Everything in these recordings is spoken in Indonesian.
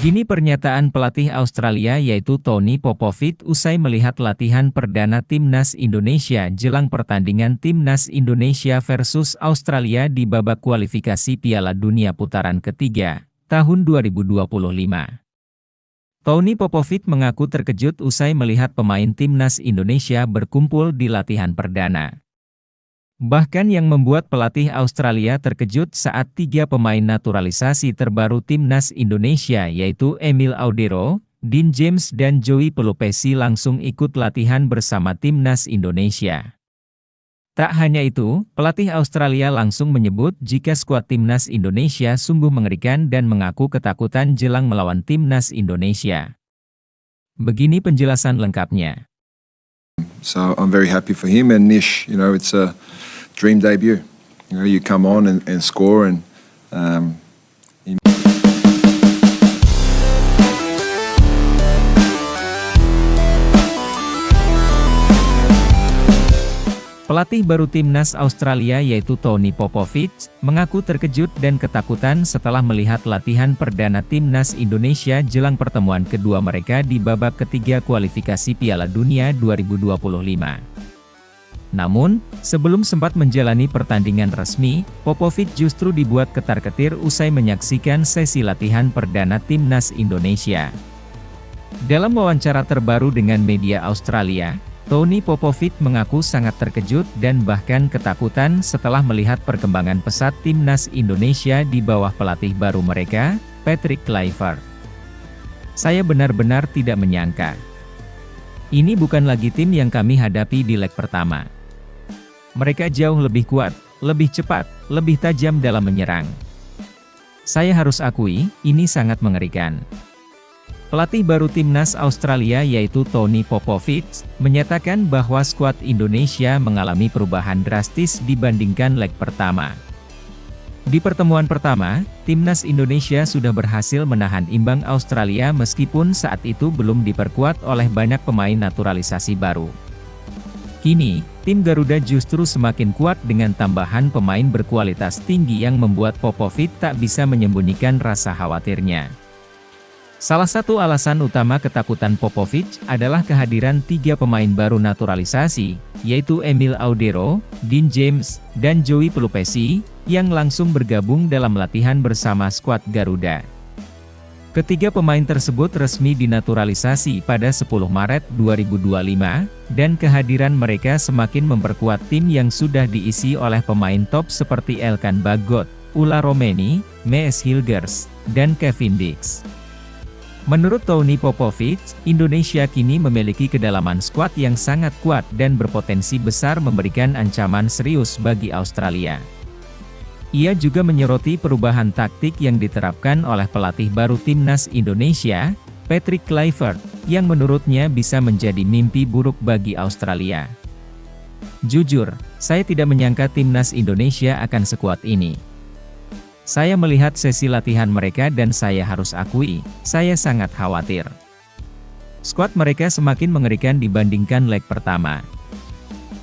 Begini pernyataan pelatih Australia yaitu Tony Popovic usai melihat latihan perdana Timnas Indonesia jelang pertandingan Timnas Indonesia versus Australia di babak kualifikasi Piala Dunia putaran ketiga, tahun 2025. Tony Popovic mengaku terkejut usai melihat pemain Timnas Indonesia berkumpul di latihan perdana. Bahkan yang membuat pelatih Australia terkejut saat 3 pemain naturalisasi terbaru Timnas Indonesia yaitu Emil Audero, Dean James dan Joey Pelupesi langsung ikut latihan bersama Timnas Indonesia. Tak hanya itu, pelatih Australia langsung menyebut jika skuad Timnas Indonesia sungguh mengerikan dan mengaku ketakutan jelang melawan Timnas Indonesia. Begini penjelasan lengkapnya. So I'm very happy for him and Nish, it's a dream debut. You come on and score and Pelatih baru Timnas Australia yaitu Tony Popovic, mengaku terkejut dan ketakutan setelah melihat latihan perdana Timnas Indonesia jelang pertemuan kedua mereka di babak ketiga kualifikasi Piala Dunia 2025. Namun, sebelum sempat menjalani pertandingan resmi, Popovic justru dibuat ketar-ketir usai menyaksikan sesi latihan perdana Timnas Indonesia. Dalam wawancara terbaru dengan media Australia, Tony Popovic mengaku sangat terkejut dan bahkan ketakutan setelah melihat perkembangan pesat Timnas Indonesia di bawah pelatih baru mereka, Patrick Kluivert. Saya benar-benar tidak menyangka. Ini bukan lagi tim yang kami hadapi di leg pertama. Mereka jauh lebih kuat, lebih cepat, lebih tajam dalam menyerang. Saya harus akui, ini sangat mengerikan. Pelatih baru Timnas Australia yaitu Tony Popovic, menyatakan bahwa skuad Indonesia mengalami perubahan drastis dibandingkan leg pertama. Di pertemuan pertama, Timnas Indonesia sudah berhasil menahan imbang Australia meskipun saat itu belum diperkuat oleh banyak pemain naturalisasi baru. Kini, tim Garuda justru semakin kuat dengan tambahan pemain berkualitas tinggi yang membuat Popovic tak bisa menyembunyikan rasa khawatirnya. Salah satu alasan utama ketakutan Popovic adalah kehadiran 3 pemain baru naturalisasi, yaitu Emil Audero, Dean James, dan Joey Pelupesi, yang langsung bergabung dalam latihan bersama skuad Garuda. Ketiga pemain tersebut resmi dinaturalisasi pada 10 Maret 2025, dan kehadiran mereka semakin memperkuat tim yang sudah diisi oleh pemain top seperti Elkan Bagot, Ulla Romeni, Mees Hilgers, dan Kevin Dix. Menurut Tony Popovic, Indonesia kini memiliki kedalaman skuad yang sangat kuat dan berpotensi besar memberikan ancaman serius bagi Australia. Ia juga menyoroti perubahan taktik yang diterapkan oleh pelatih baru Timnas Indonesia, Patrick Kluivert, yang menurutnya bisa menjadi mimpi buruk bagi Australia. Jujur, saya tidak menyangka Timnas Indonesia akan sekuat ini. Saya melihat sesi latihan mereka dan saya harus akui, saya sangat khawatir. Skuad mereka semakin mengerikan dibandingkan leg pertama.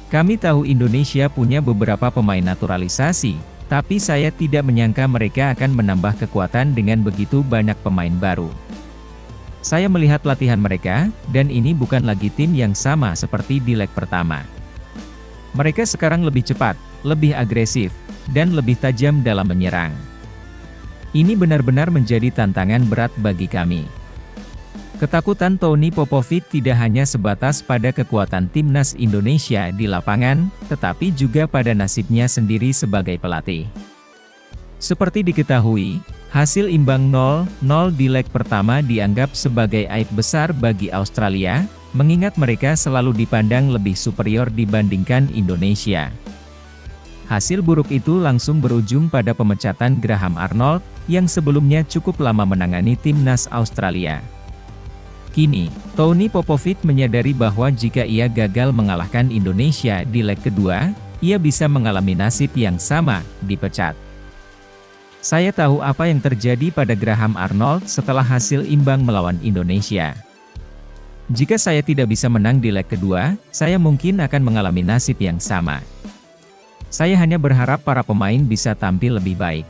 Kami tahu Indonesia punya beberapa pemain naturalisasi, tapi saya tidak menyangka mereka akan menambah kekuatan dengan begitu banyak pemain baru. Saya melihat latihan mereka, dan ini bukan lagi tim yang sama seperti di leg pertama. Mereka sekarang lebih cepat, lebih agresif, dan lebih tajam dalam menyerang. Ini benar-benar menjadi tantangan berat bagi kami. Ketakutan Tony Popovic tidak hanya sebatas pada kekuatan Timnas Indonesia di lapangan, tetapi juga pada nasibnya sendiri sebagai pelatih. Seperti diketahui, hasil imbang 0-0 di leg pertama dianggap sebagai aib besar bagi Australia, mengingat mereka selalu dipandang lebih superior dibandingkan Indonesia. Hasil buruk itu langsung berujung pada pemecatan Graham Arnold, yang sebelumnya cukup lama menangani Timnas Australia. Kini, Tony Popovic menyadari bahwa jika ia gagal mengalahkan Indonesia di leg kedua, ia bisa mengalami nasib yang sama, dipecat. Saya tahu apa yang terjadi pada Graham Arnold setelah hasil imbang melawan Indonesia. Jika saya tidak bisa menang di leg kedua, saya mungkin akan mengalami nasib yang sama. Saya hanya berharap para pemain bisa tampil lebih baik.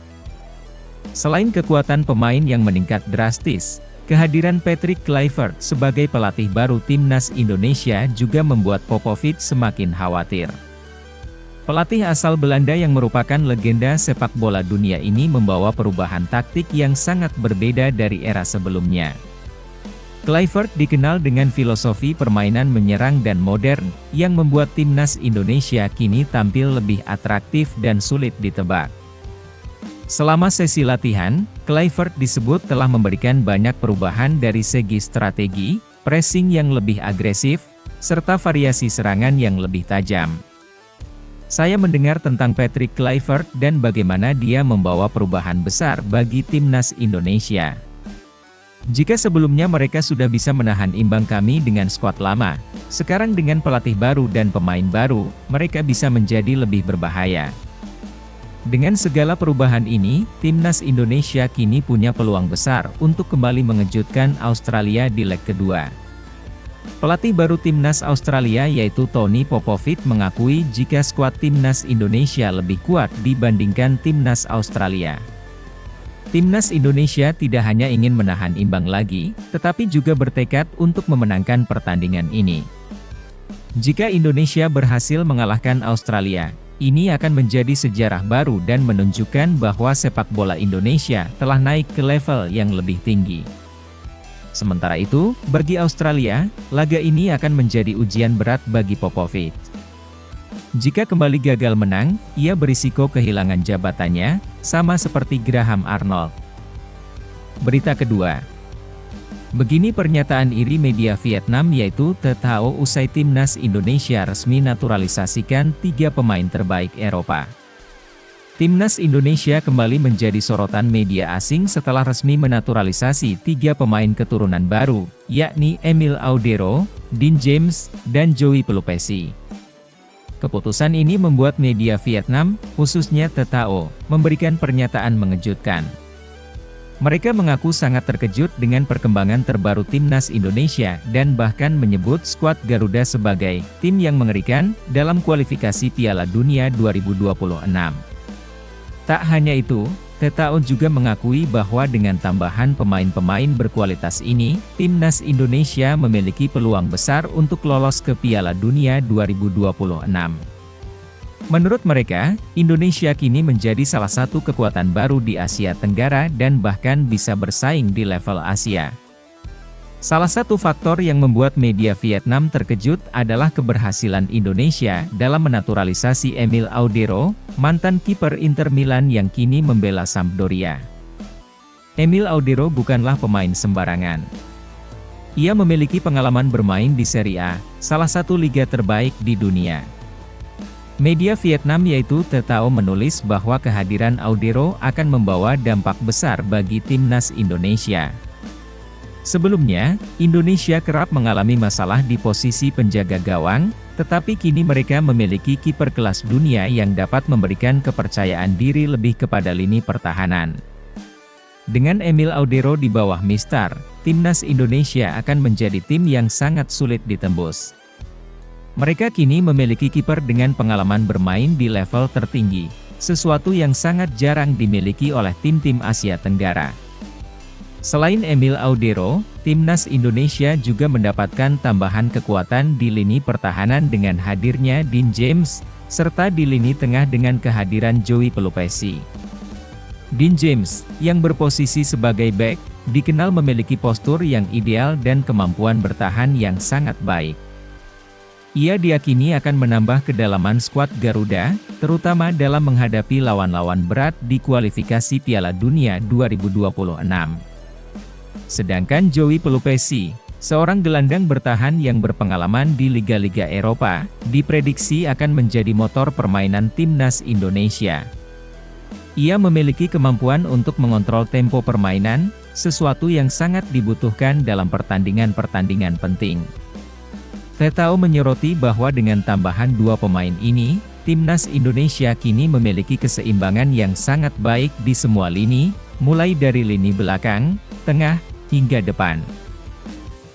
Selain kekuatan pemain yang meningkat drastis, Kehadiran Patrick Kluivert sebagai pelatih baru timnas Indonesia juga membuat Popovic semakin khawatir. Pelatih asal Belanda yang merupakan legenda sepak bola dunia ini membawa perubahan taktik yang sangat berbeda dari era sebelumnya. Kluivert dikenal dengan filosofi permainan menyerang dan modern, yang membuat timnas Indonesia kini tampil lebih atraktif dan sulit ditebak. Selama sesi latihan, Kluivert disebut telah memberikan banyak perubahan dari segi strategi, pressing yang lebih agresif, serta variasi serangan yang lebih tajam. Saya mendengar tentang Patrick Kluivert dan bagaimana dia membawa perubahan besar bagi timnas Indonesia. Jika sebelumnya mereka sudah bisa menahan imbang kami dengan skuad lama, sekarang dengan pelatih baru dan pemain baru, mereka bisa menjadi lebih berbahaya. Dengan segala perubahan ini, timnas Indonesia kini punya peluang besar untuk kembali mengejutkan Australia di leg kedua. Pelatih baru timnas Australia yaitu Tony Popovic mengakui jika skuad timnas Indonesia lebih kuat dibandingkan timnas Australia. Timnas Indonesia tidak hanya ingin menahan imbang lagi, tetapi juga bertekad untuk memenangkan pertandingan ini. Jika Indonesia berhasil mengalahkan Australia, ini akan menjadi sejarah baru dan menunjukkan bahwa sepak bola Indonesia telah naik ke level yang lebih tinggi. Sementara itu, bagi Australia, laga ini akan menjadi ujian berat bagi Popovic. Jika kembali gagal menang, ia berisiko kehilangan jabatannya, sama seperti Graham Arnold. Berita kedua. Begini pernyataan iri media Vietnam yaitu The Thao usai timnas Indonesia resmi naturalisasikan 3 pemain terbaik Eropa. Timnas Indonesia kembali menjadi sorotan media asing setelah resmi menaturalisasi 3 pemain keturunan baru, yakni Emile Audero, Dean James, dan Joey Pelupessy. Keputusan ini membuat media Vietnam, khususnya The Thao, memberikan pernyataan mengejutkan. Mereka mengaku sangat terkejut dengan perkembangan terbaru timnas Indonesia dan bahkan menyebut skuad Garuda sebagai tim yang mengerikan dalam kualifikasi Piala Dunia 2026. Tak hanya itu, The Thao juga mengakui bahwa dengan tambahan pemain-pemain berkualitas ini, timnas Indonesia memiliki peluang besar untuk lolos ke Piala Dunia 2026. Menurut mereka, Indonesia kini menjadi salah satu kekuatan baru di Asia Tenggara dan bahkan bisa bersaing di level Asia. Salah satu faktor yang membuat media Vietnam terkejut adalah keberhasilan Indonesia dalam menaturalisasi Emile Audero, mantan kiper Inter Milan yang kini membela Sampdoria. Emile Audero bukanlah pemain sembarangan. Ia memiliki pengalaman bermain di Serie A, salah satu liga terbaik di dunia. Media Vietnam yaitu The Thao menulis bahwa kehadiran Audero akan membawa dampak besar bagi timnas Indonesia. Sebelumnya, Indonesia kerap mengalami masalah di posisi penjaga gawang, tetapi kini mereka memiliki kiper kelas dunia yang dapat memberikan kepercayaan diri lebih kepada lini pertahanan. Dengan Emile Audero di bawah Mister, timnas Indonesia akan menjadi tim yang sangat sulit ditembus. Mereka kini memiliki kiper dengan pengalaman bermain di level tertinggi, sesuatu yang sangat jarang dimiliki oleh tim-tim Asia Tenggara. Selain Emile Audero, timnas Indonesia juga mendapatkan tambahan kekuatan di lini pertahanan dengan hadirnya Dean James, serta di lini tengah dengan kehadiran Joey Pelupessy. Dean James, yang berposisi sebagai bek, dikenal memiliki postur yang ideal dan kemampuan bertahan yang sangat baik. Ia diyakini akan menambah kedalaman skuad Garuda, terutama dalam menghadapi lawan-lawan berat di kualifikasi Piala Dunia 2026. Sedangkan Joey Pelupessy, seorang gelandang bertahan yang berpengalaman di liga-liga Eropa, diprediksi akan menjadi motor permainan timnas Indonesia. Ia memiliki kemampuan untuk mengontrol tempo permainan, sesuatu yang sangat dibutuhkan dalam pertandingan-pertandingan penting. The Thao menyoroti bahwa dengan tambahan 2 pemain ini, timnas Indonesia kini memiliki keseimbangan yang sangat baik di semua lini, mulai dari lini belakang, tengah, hingga depan.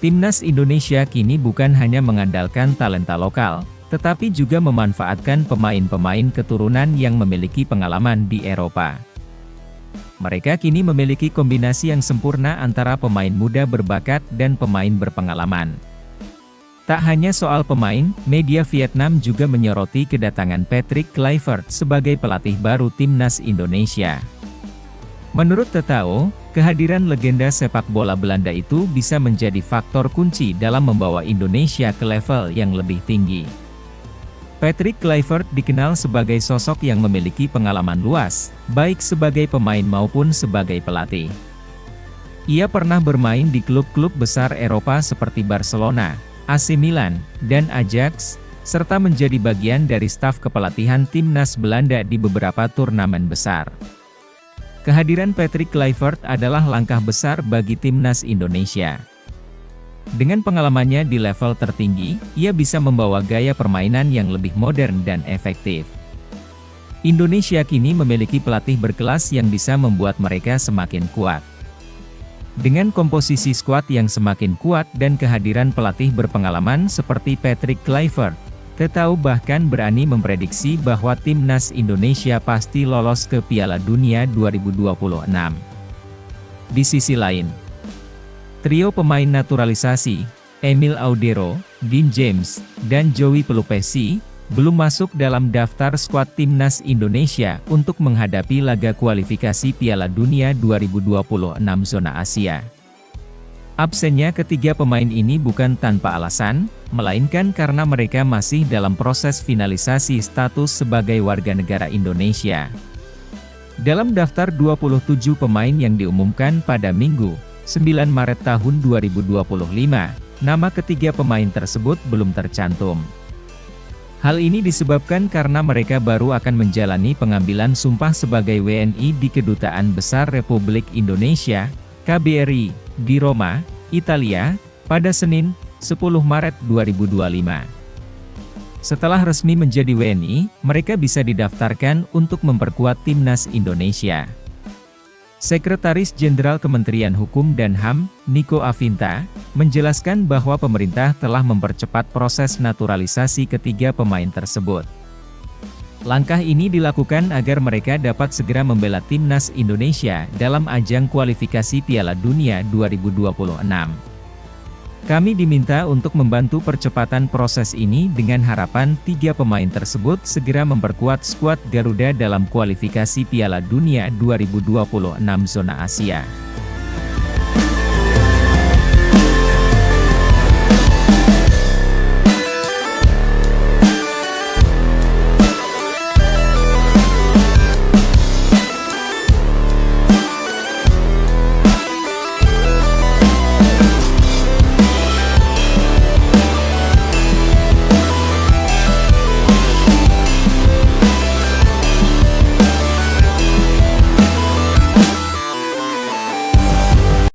Timnas Indonesia kini bukan hanya mengandalkan talenta lokal, tetapi juga memanfaatkan pemain-pemain keturunan yang memiliki pengalaman di Eropa. Mereka kini memiliki kombinasi yang sempurna antara pemain muda berbakat dan pemain berpengalaman. Tak hanya soal pemain, media Vietnam juga menyoroti kedatangan Patrick Kluivert sebagai pelatih baru timnas Indonesia. Menurut Tetao, kehadiran legenda sepak bola Belanda itu bisa menjadi faktor kunci dalam membawa Indonesia ke level yang lebih tinggi. Patrick Kluivert dikenal sebagai sosok yang memiliki pengalaman luas, baik sebagai pemain maupun sebagai pelatih. Ia pernah bermain di klub-klub besar Eropa seperti Barcelona, AC Milan, dan Ajax, serta menjadi bagian dari staf kepelatihan timnas Belanda di beberapa turnamen besar. Kehadiran Patrick Kluivert adalah langkah besar bagi timnas Indonesia. Dengan pengalamannya di level tertinggi, ia bisa membawa gaya permainan yang lebih modern dan efektif. Indonesia kini memiliki pelatih berkelas yang bisa membuat mereka semakin kuat. Dengan komposisi skuad yang semakin kuat dan kehadiran pelatih berpengalaman seperti Patrick Kluivert, Tetao bahkan berani memprediksi bahwa timnas Indonesia pasti lolos ke Piala Dunia 2026. Di sisi lain, trio pemain naturalisasi, Emil Audero, Dean James, dan Joey Pelupesi, belum masuk dalam daftar skuad timnas Indonesia untuk menghadapi laga kualifikasi Piala Dunia 2026 zona Asia. Absennya ketiga pemain ini bukan tanpa alasan, melainkan karena mereka masih dalam proses finalisasi status sebagai warga negara Indonesia. Dalam daftar 27 pemain yang diumumkan pada Minggu, 9 Maret tahun 2025, nama ketiga pemain tersebut belum tercantum. Hal ini disebabkan karena mereka baru akan menjalani pengambilan sumpah sebagai WNI di Kedutaan Besar Republik Indonesia, KBRI, di Roma, Italia, pada Senin, 10 Maret 2025. Setelah resmi menjadi WNI, mereka bisa didaftarkan untuk memperkuat timnas Indonesia. Sekretaris Jenderal Kementerian Hukum dan HAM, Niko Afinta, menjelaskan bahwa pemerintah telah mempercepat proses naturalisasi ketiga pemain tersebut. Langkah ini dilakukan agar mereka dapat segera membela timnas Indonesia dalam ajang kualifikasi Piala Dunia 2026. Kami diminta untuk membantu percepatan proses ini dengan harapan tiga pemain tersebut segera memperkuat skuad Garuda dalam kualifikasi Piala Dunia 2026 zona Asia.